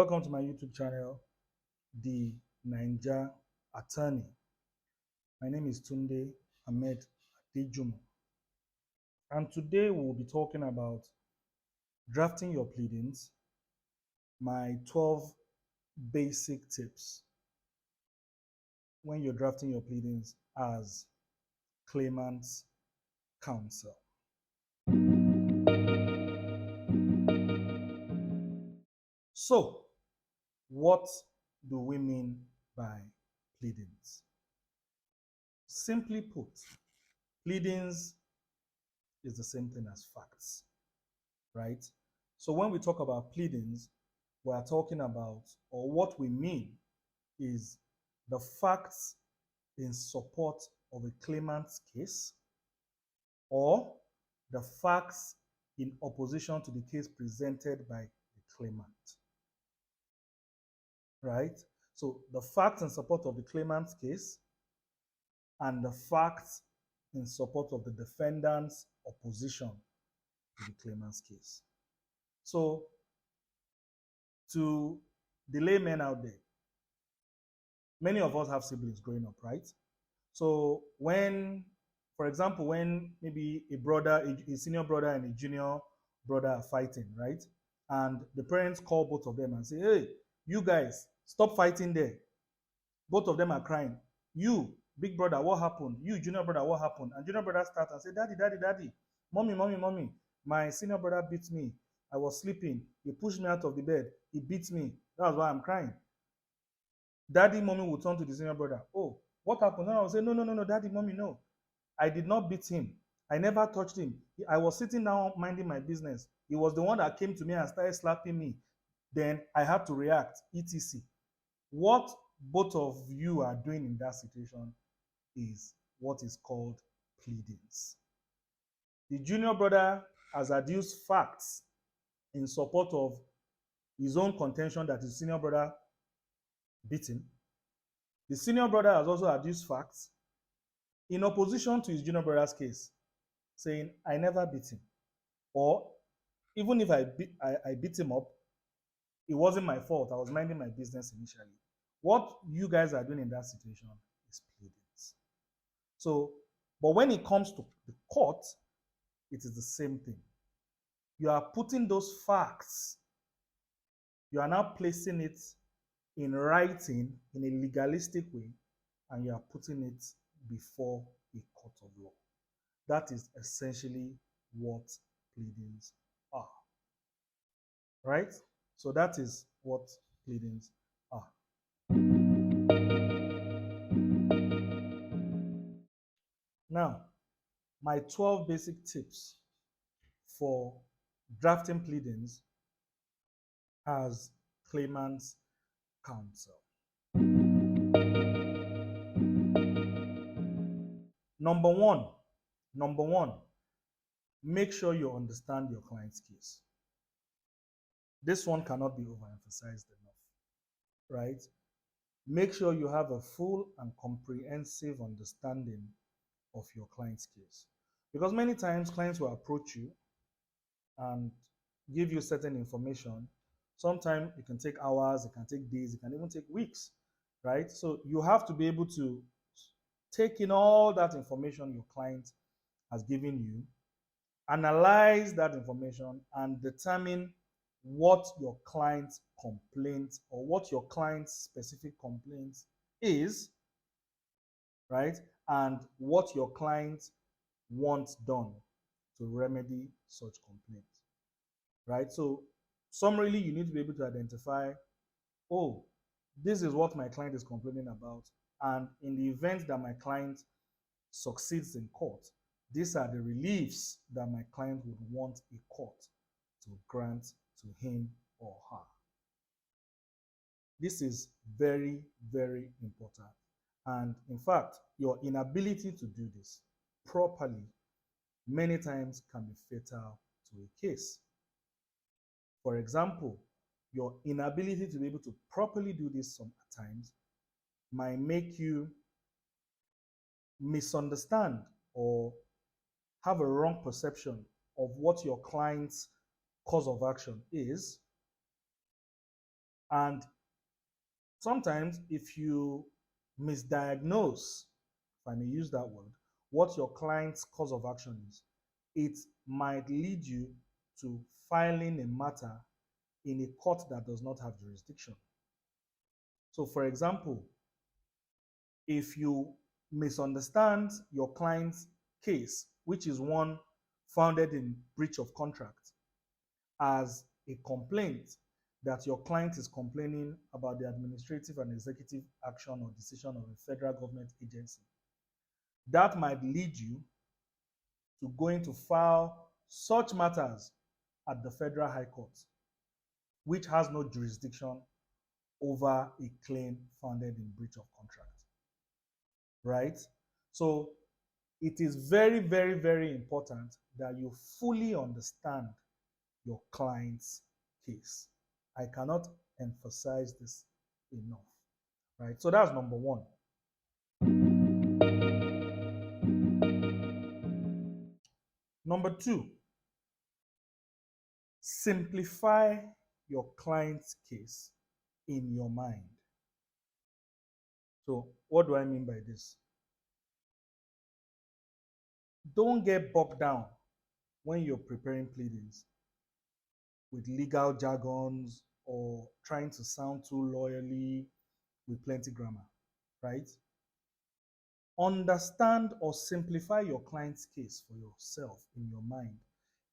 Welcome to my YouTube channel, The Naija Attorney. My name is Tunde Ahmed Adejumo. And today we'll be talking about drafting your pleadings, my 12 basic tips when you're drafting your pleadings as Claimant'S Counsel. So, what do we mean by pleadings? Simply put, pleadings is the same thing as facts, right? So when we talk about pleadings, we are talking about, or what we mean is the facts in support of a claimant's case, or the facts in opposition to the case presented by the claimant, right? So the facts in support of the claimant's case and the facts in support of the defendant's opposition to the claimant's case. So to the laymen out there, many of us have siblings growing up, right? So when, for example, when maybe a brother, a senior brother and a junior brother are fighting, right? And the parents call both of them and say, hey, you guys, stop fighting there. Both of them are crying. You, big brother, what happened? You, junior brother, what happened? And junior brother starts and say, daddy, daddy, daddy, mommy, mommy, mommy, my senior brother beat me. I was sleeping. He pushed me out of the bed. He beat me. That's why I'm crying. Daddy, mommy will turn to the senior brother. Oh, what happened? And I will say, no, no, no, no, daddy, mommy, no. I did not beat him. I never touched him. I was sitting down minding my business. He was the one that came to me and started slapping me. Then I had to react, etc. What both of you are doing in that situation is what is called pleadings. The junior brother has adduced facts in support of his own contention that his senior brother beat him. The senior brother has also adduced facts in opposition to his junior brother's case, saying, I never beat him. Or even if I beat him up, it wasn't my fault. I was minding my business initially. What you guys are doing in that situation is pleadings. So, but when it comes to the court, it is the same thing. You are putting those facts, you are now placing it in writing in a legalistic way, and you are putting it before a court of law. That is essentially what pleadings are. Right? So that is what pleadings are. Now, my 12 basic tips for drafting pleadings as Claimant'S Counsel. Number one, make sure you understand your client's case. This one cannot be overemphasized enough, right? Make sure you have a full and comprehensive understanding of your client's case. Because many times clients will approach you and give you certain information. Sometimes it can take hours, it can take days, it can even take weeks, right? So you have to be able to take in all that information your client has given you, analyze that information, and determine what your client's complaint or what your client's specific complaint is, right? And what your client wants done to remedy such complaint, right? So summarily, you need to be able to identify, oh, this is what my client is complaining about. And in the event that my client succeeds in court, these are the reliefs that my client would want a court to grant to him or her. This is very, very important. And in fact, your inability to do this properly many times can be fatal to a case. For example, your inability to be able to properly do this some times might make you misunderstand or have a wrong perception of what your client's cause of action is, And sometimes if you misdiagnose, if I may use that word, what your client's cause of action is, it might lead you to filing a matter in a court that does not have jurisdiction. So, for example, if you misunderstand your client's case, which is one founded in breach of contract, as a complaint that your client is complaining about the administrative and executive action or decision of a federal government agency, that might lead you to going to file such matters at the Federal High Court, which has no jurisdiction over a claim founded in breach of contract, right? So it is very, very, very important that you fully understand your client's case. I cannot emphasize this enough, right? So that's number one. Number two, simplify your client's case in your mind. So, what do I mean by this? Don't get bogged down when you're preparing pleadings with legal jargons or trying to sound too lawyerly with plenty grammar, right? Understand or simplify your client's case for yourself in your mind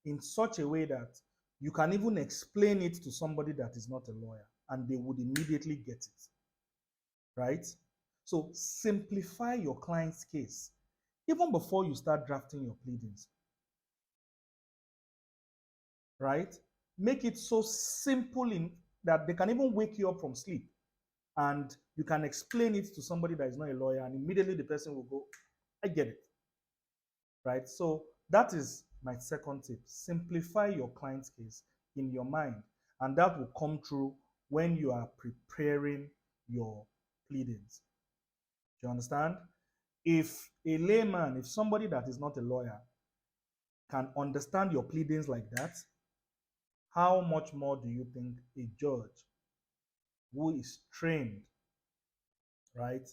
in such a way that you can even explain it to somebody that is not a lawyer and they would immediately get it, right? So simplify your client's case even before you start drafting your pleadings, right? Make it so simple in that they can even wake you up from sleep and you can explain it to somebody that is not a lawyer and immediately the person will go, I get it, right? So that is my second tip. Simplify your client's case in your mind, and that will come true when you are preparing your pleadings. Do you understand? If a layman, if somebody that is not a lawyer can understand your pleadings like that, how much more do you think a judge who is trained, right,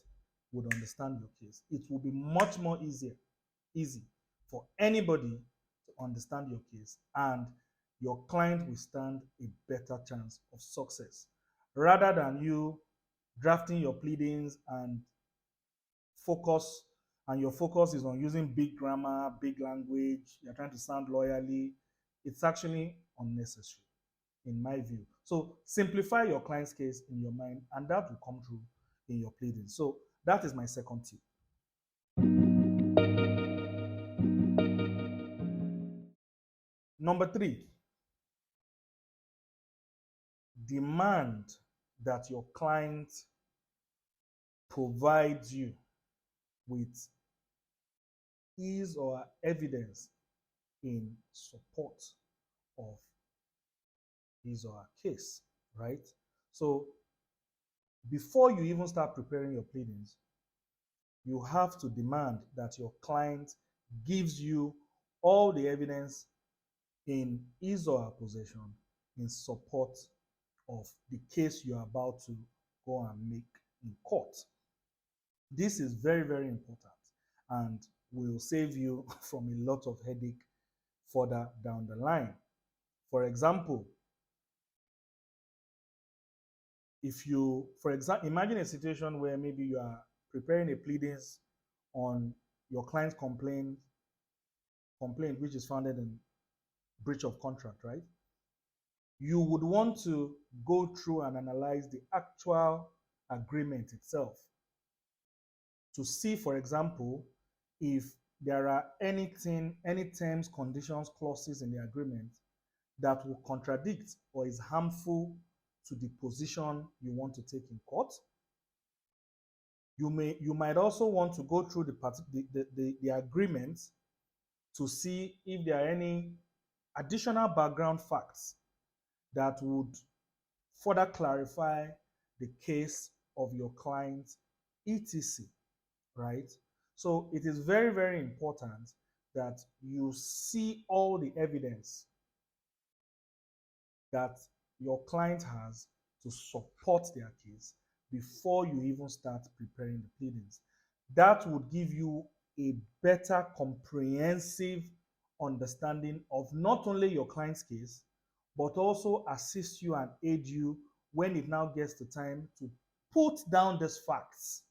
would understand your case? It will be much more easy for anybody to understand your case, and your client will stand a better chance of success rather than you drafting your pleadings and focus and your focus is on using big grammar, big language, you're trying to sound lawyerly. It's actually unnecessary in my view. So simplify your client's case in your mind and that will come true in your pleading. So that is my second tip. Number three, demand that your client provides you with his or her evidence in support of his or her case, right? So before you even start preparing your pleadings, you have to demand that your client gives you all the evidence in his or her possession in support of the case you are about to go and make in court. This is very, very important and will save you from a lot of headache further down the line. For example, if you, for example, imagine a situation where maybe you are preparing a pleadings on your client's complaint which is founded in breach of contract, right? You would want to go through and analyze the actual agreement itself to see, for example, if there are any terms, conditions, clauses in the agreement that will contradict or is harmful to the position you want to take in court. You might also want to go through the agreement to see if there are any additional background facts that would further clarify the case of your client, etc. Right? So it is very, very important that you see all the evidence that your client has to support their case before you even start preparing the pleadings. That would give you a better comprehensive understanding of not only your client's case, but also assist you and aid you when it now gets to time to put down these facts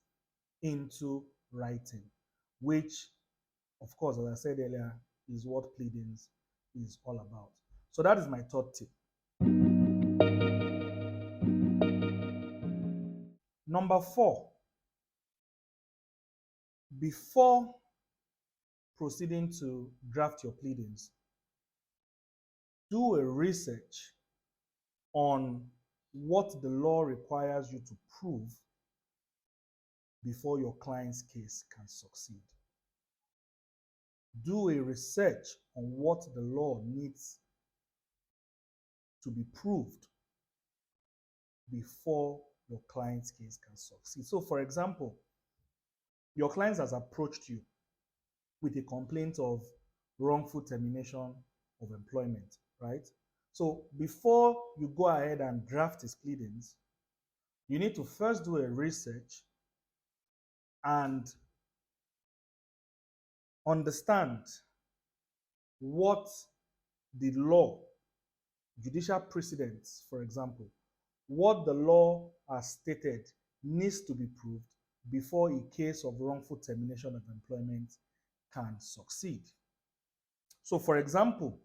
into writing, which, of course, as I said earlier, is what pleadings is all about. So that is my third tip. Number 4, before proceeding to draft your pleadings, do a research on what the law requires you to prove before your client's case can succeed. Do a research on what the law needs to be proved before your client's case can succeed. So, for example, your client has approached you with a complaint of wrongful termination of employment, right? So, before you go ahead and draft his pleadings, you need to first do a research and understand what the law, judicial precedents, for example, what the law has stated needs to be proved before a case of wrongful termination of employment can succeed. So, for example,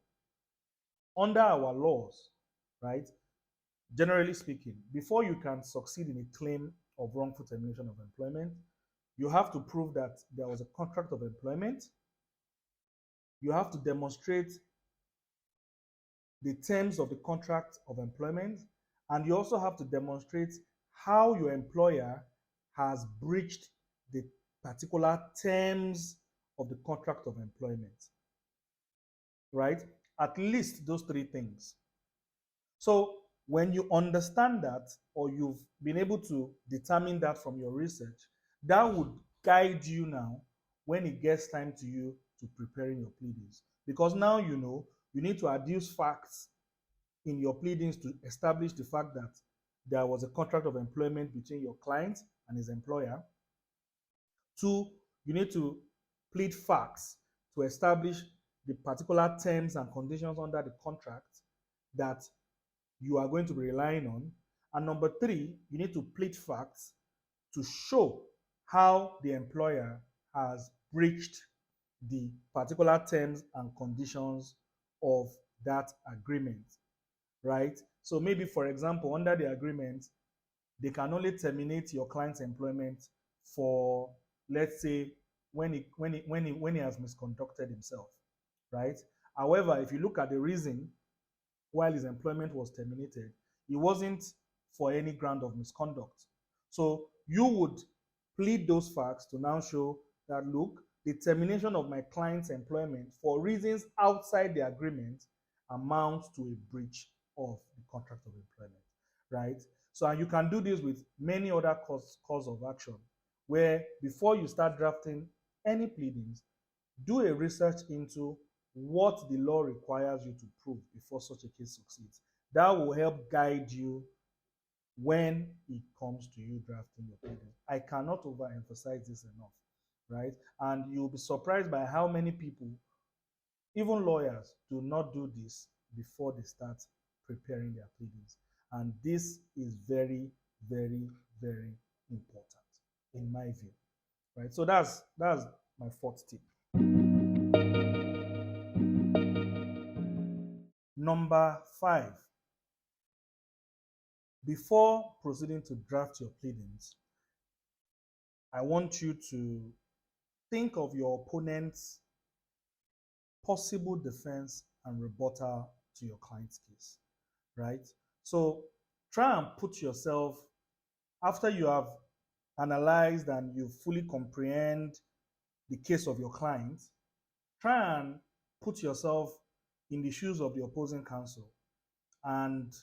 under our laws, right, generally speaking, before you can succeed in a claim of wrongful termination of employment, you have to prove that there was a contract of employment. You have to demonstrate the terms of the contract of employment, and you also have to demonstrate how your employer has breached the particular terms of the contract of employment, right? At least those three things. So when you understand that, or you've been able to determine that from your research, that would guide you now when it gets time to you to preparing your pleadings. Because now you know you need to adduce facts in your pleadings to establish the fact that there was a contract of employment between your client and his employer. 2, you need to plead facts to establish the particular terms and conditions under the contract that you are going to be relying on. And number 3, you need to plead facts to show how the employer has breached the particular terms and conditions of that agreement, right? So maybe, for example, under the agreement, they can only terminate your client's employment for, let's say, when he has misconducted himself, right? However, if you look at the reason while his employment was terminated, it wasn't for any ground of misconduct. So you would plead those facts to now show that, look, the termination of my client's employment for reasons outside the agreement amounts to a breach of the contract of employment, right? So, and you can do this with many other cause of action, where before you start drafting any pleadings, do a research into what the law requires you to prove before such a case succeeds. That will help guide you when it comes to you drafting your pleading. I cannot overemphasize this enough, right? And you'll be surprised by how many people, even lawyers, do not do this before they start preparing their pleadings. And this is very, very, very important in my view, right? So that's my fourth tip. Number 5, before proceeding to draft your pleadings, I want you to think of your opponent's possible defense and rebuttal to your client's case, right? So try and put yourself, after you have analyzed and you fully comprehend the case of your client, try and put yourself in the shoes of the opposing counsel and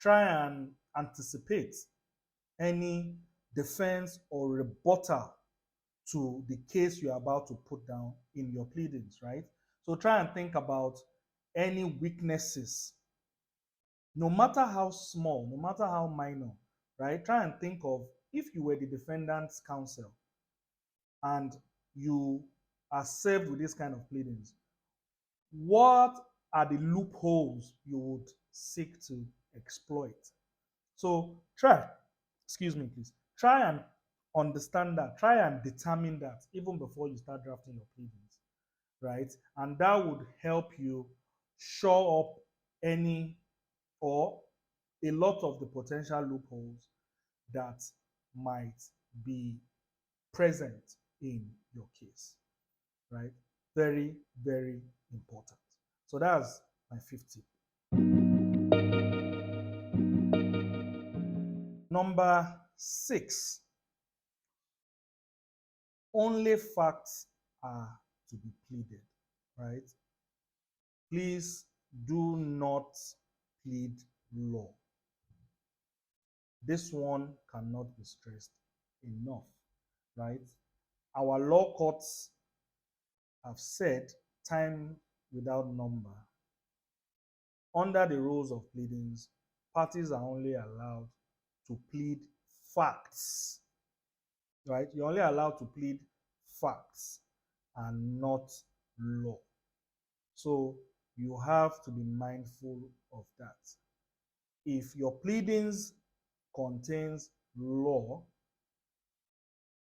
try and anticipate any defense or rebuttal to the case you're about to put down in your pleadings, right? So try and think about any weaknesses No matter how small, no matter how minor, right? Try and think of if you were the defendant's counsel and you are served with this kind of pleadings, what are the loopholes you would seek to exploit? So try, excuse me, please, try and understand that, try and determine that even before you start drafting your pleadings, right? And that would help you shore up any or a lot of the potential loopholes that might be present in your case, right? Very, very important. So that's my fifth tip. Number 6, only facts are to be pleaded, right? Please do not plead law. This one cannot be stressed enough, right? Our law courts have said time without number, under the rules of pleadings, parties are only allowed to plead facts, right? You're only allowed to plead facts and not law. So you have to be mindful of that. If your pleadings contains law,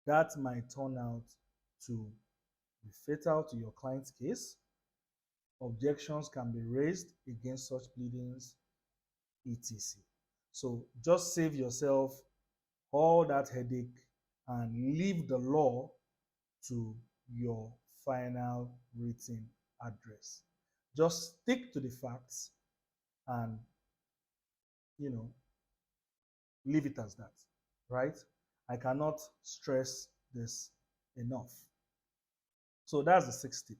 that might turn out to be fatal to your client's case. Objections can be raised against such pleadings, etc. So just save yourself all that headache and leave the law to your final written address. Just stick to the facts and, you know, leave it as that, right? I cannot stress this enough. So that's the sixth tip.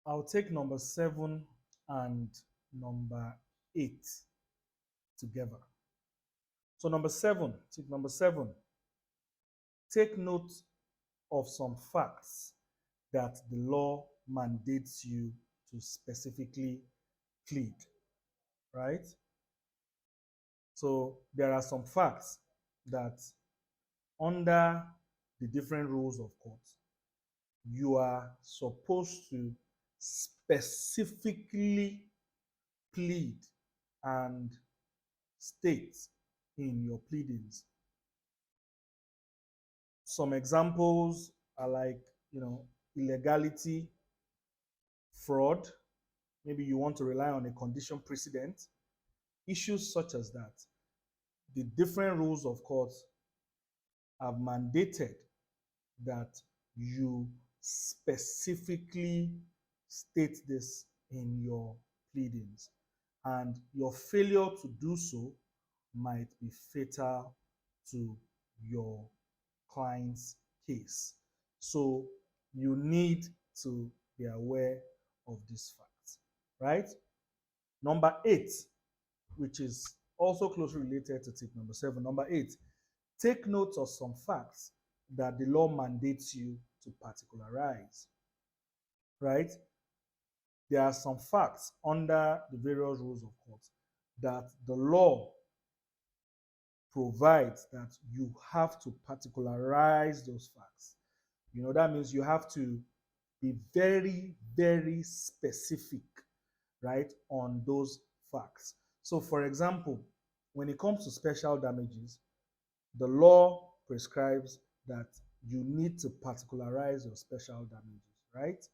I'll take number 7 and number 8 together. So tip number 7, take note of some facts that the law mandates you to specifically plead, right? So there are some facts that under the different rules of court, you are supposed to specifically plead and state in your pleadings. Some examples are like, illegality, fraud. Maybe you want to rely on a condition precedent. Issues such as that. The different rules of court have mandated that you specifically state this in your pleadings, and your failure to do so might be fatal to your client's case. So you need to be aware of these facts, right? Number 8, which is also closely related to tip number 7. Number 8, take note of some facts that the law mandates you to particularize, right? There are some facts under the various rules of court that the law provides that you have to particularize those facts. That means you have to be very, very specific, right, on those facts. So, for example, when it comes to special damages, the law prescribes that you need to particularize your special damages, right?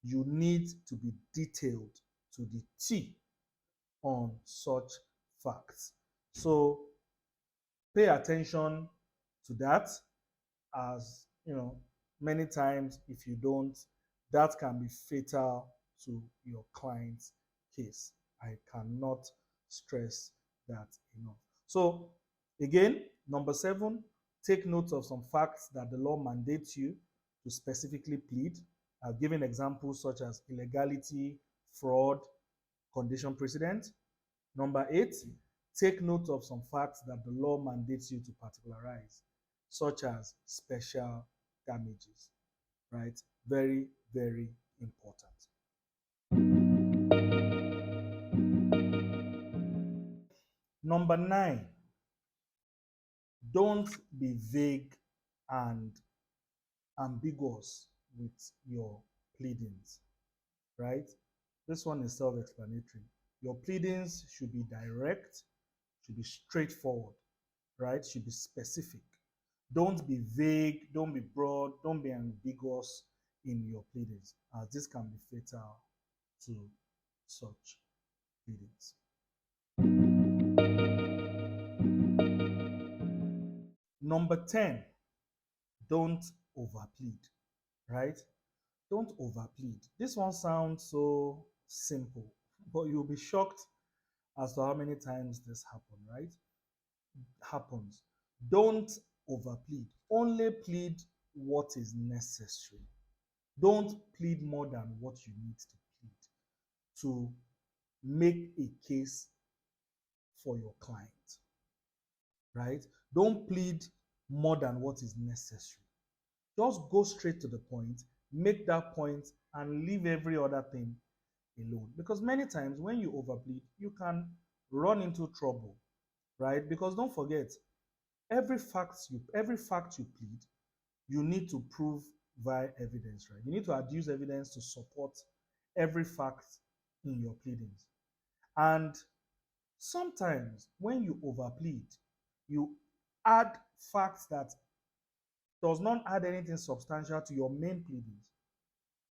You need to be detailed to the T on such facts. So pay attention to that, as many times if you don't, that can be fatal to your client's case. I cannot stress that enough. So again, number 7, take note of some facts that the law mandates you to specifically plead. I've given examples such as illegality, fraud, condition precedent. Number 8, take note of some facts that the law mandates you to particularize, such as special damages, right? Very, very important. Number 9, don't be vague and ambiguous with your pleadings, right? This one is self-explanatory. Your pleadings should be direct, should be straightforward, right? Should be specific. Don't be vague, don't be broad, don't be ambiguous in your pleadings, as this can be fatal to such pleadings. Number 10, don't overplead, right? Don't overplead. This one sounds so simple, but you'll be shocked as to how many times this happens. Don't overplead. Only plead what is necessary. Don't plead more than what you need to plead to make a case for your client, right? Don't plead more than what is necessary. Just go straight to the point, make that point, and leave every other thing alone. Because many times when you overplead, you can run into trouble, right? Because don't forget, every fact you plead, you need to prove via evidence, right? You need to adduce evidence to support every fact in your pleadings. And sometimes when you overplead, you add facts that does not add anything substantial to your main pleadings.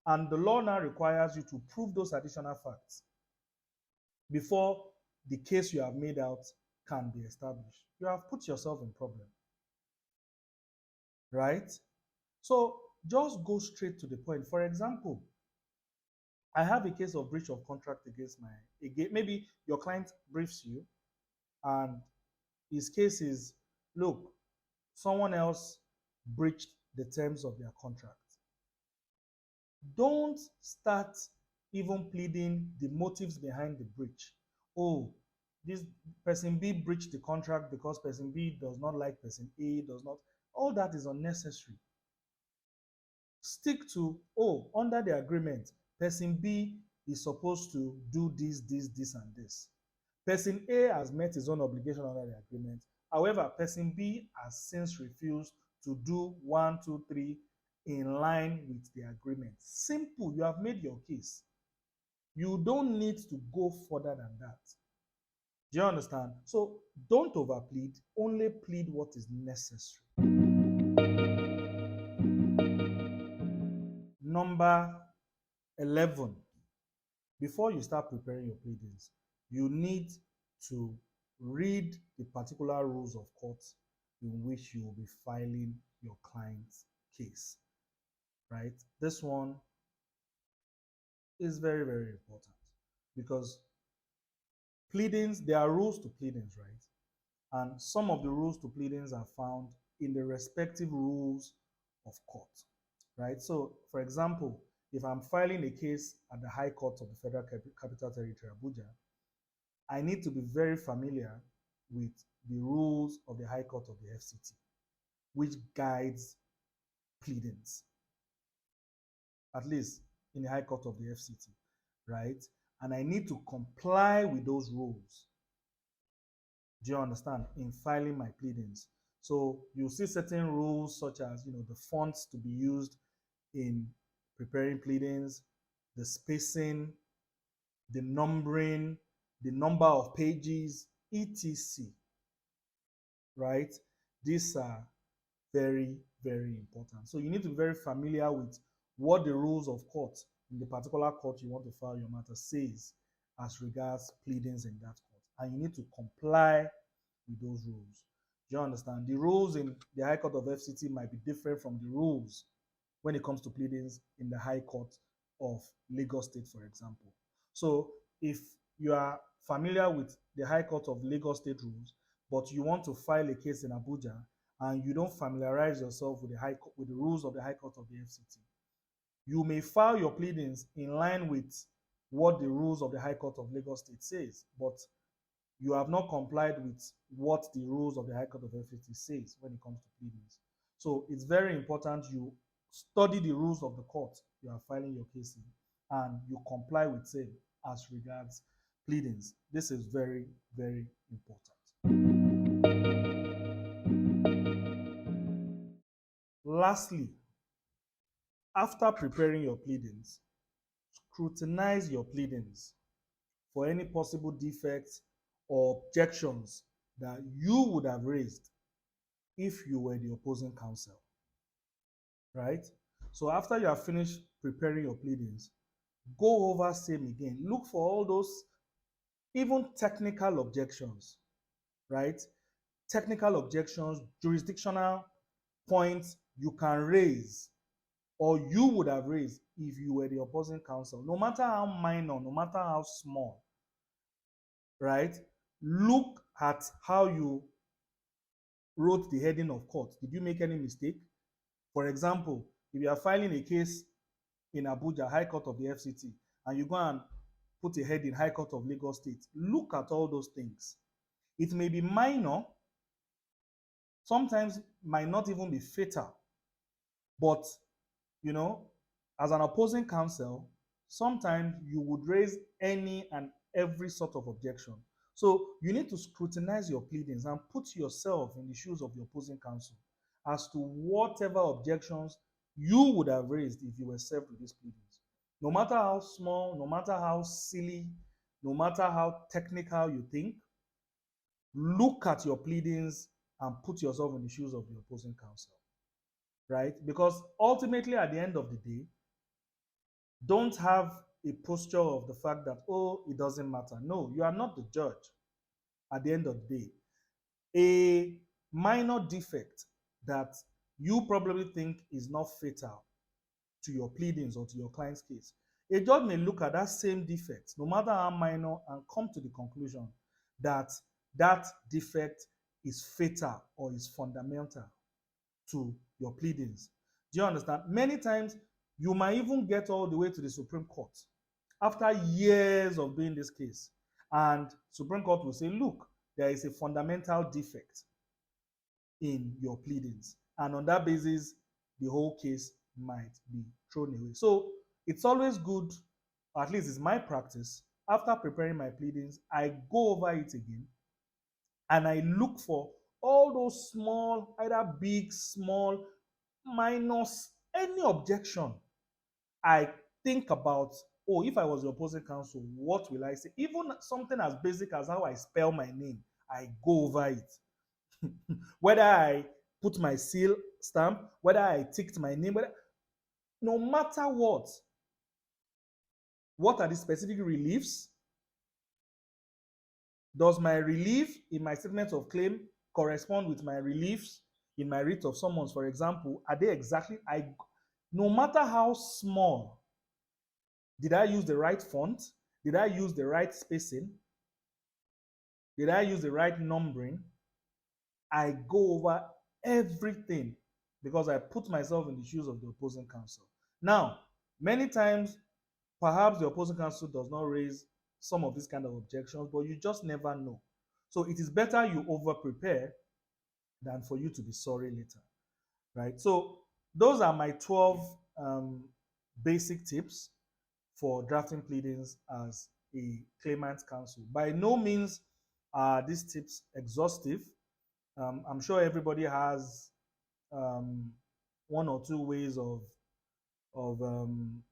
And the law now requires you to prove those additional facts before the case you have made out can be established. You have put yourself in problem, right? So just go straight to the point. For example, I have a case of breach of contract maybe your client briefs you and his case is, look, someone else breached the terms of their contract. Don't start even pleading the motives behind the breach. Oh, this person B breached the contract because person B does not like person A, does not. All that is unnecessary. Stick to, oh, under the agreement, person B is supposed to do this, and this. Person A has met his own obligation under the agreement. However, person B has since refused to do 1, 2, 3 in line with the agreement. Simple, you have made your case. You don't need to go further than that. Do you understand? So don't overplead, only plead what is necessary. Number 11, before you start preparing your pleadings, you need to read the particular rules of court in which you will be filing your client's case, right? This one is very, very important because pleadings, there are rules to pleadings, right? And some of the rules to pleadings are found in the respective rules of court, right? So, for example, if I'm filing a case at the High Court of the Federal Capital Territory, Abuja, I need to be very familiar with the rules of the High Court of the FCT, which guides pleadings, at least in the High Court of the FCT, right? And I need to comply with those rules. Do you understand? In filing my pleadings. So you see certain rules such as, the fonts to be used in preparing pleadings, the spacing, the numbering, the number of pages, etc. Right? These are very, very important. So you need to be very familiar with what the rules of court in the particular court you want to file your matter says as regards pleadings in that court. And you need to comply with those rules. Do you understand? The rules in the High Court of FCT might be different from the rules when it comes to pleadings in the High Court of Lagos State, for example. So if you are familiar with the High Court of Lagos State rules, but you want to file a case in Abuja and you don't familiarize yourself with the rules of the High Court of the FCT, you may file your pleadings in line with what the rules of the High Court of Lagos State says, but you have not complied with what the rules of the High Court of FCT says when it comes to pleadings. So it's very important you study the rules of the court you are filing your case in and you comply with same as regards pleadings. This is very, very important. Lastly, after preparing your pleadings, scrutinize your pleadings for any possible defects or objections that you would have raised if you were the opposing counsel, right? So after you have finished preparing your pleadings, go over same again. Look for all those even technical objections, right? Technical objections, jurisdictional points you can raise or you would have raised if you were the opposing counsel, no matter how minor, no matter how small, right? Look at how you wrote the heading of court. Did you make any mistake? For example, if you are filing a case in Abuja, High Court of the FCT, and you go and put a heading High Court of Lagos State, look at all those things. It may be minor, sometimes might not even be fatal, but you know, as an opposing counsel, sometimes you would raise any and every sort of objection. So you need to scrutinize your pleadings and put yourself in the shoes of the opposing counsel as to whatever objections you would have raised if you were served with these pleadings. No matter how small, no matter how silly, no matter how technical you think, look at your pleadings and put yourself in the shoes of the opposing counsel, right? Because ultimately, at the end of the day, don't have a posture of the fact that, oh, it doesn't matter. No, you are not the judge at the end of the day. A minor defect that you probably think is not fatal to your pleadings or to your client's case, a judge may look at that same defect, no matter how minor, and come to the conclusion that that defect is fatal or is fundamental to your pleadings. Do you understand? Many times, you might even get all the way to the Supreme Court after years of doing this case. And Supreme Court will say, look, there is a fundamental defect in your pleadings. And on that basis, the whole case might be thrown away. So it's always good, or at least it's my practice, after preparing my pleadings, I go over it again and I look for all those small, either big, small, minus, any objection. I think about, oh, if I was the opposing counsel, what will I say? Even something as basic as how I spell my name, I go over it. Whether I put my seal stamp, whether I ticked my name, whether, no matter what are the specific reliefs? Does my relief in my statement of claim correspond with my reliefs in my writ of summons, for example? Are they exactly, no matter how small, did I use the right font? Did I use the right spacing? Did I use the right numbering? I go over everything because I put myself in the shoes of the opposing counsel. Now, many times, perhaps the opposing counsel does not raise some of these kind of objections, but you just never know. So it is better you over prepare than for you to be sorry later, right? So those are my 12 basic tips for drafting pleadings as a claimant's counsel. By no means are these tips exhaustive. I'm sure everybody has one or two ways of um,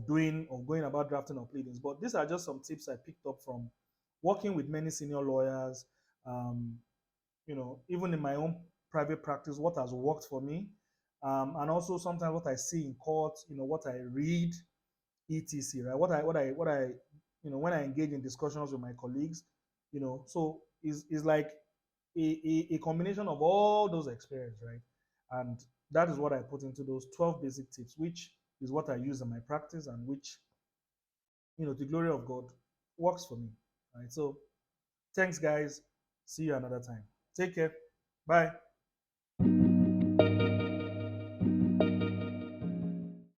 going about drafting of pleadings, but these are just some tips I picked up from working with many senior lawyers. Um, even in my own private practice, what has worked for me, and also sometimes what I see in court, what I read, etc. Right? What I when I engage in discussions with my colleagues, so is like a combination of all those experiences, right? And that is what I put into those 12 basic tips, which is what I use in my practice and which, to the glory of God, works for me. Right. So thanks, guys. See you another time. Take care. Bye.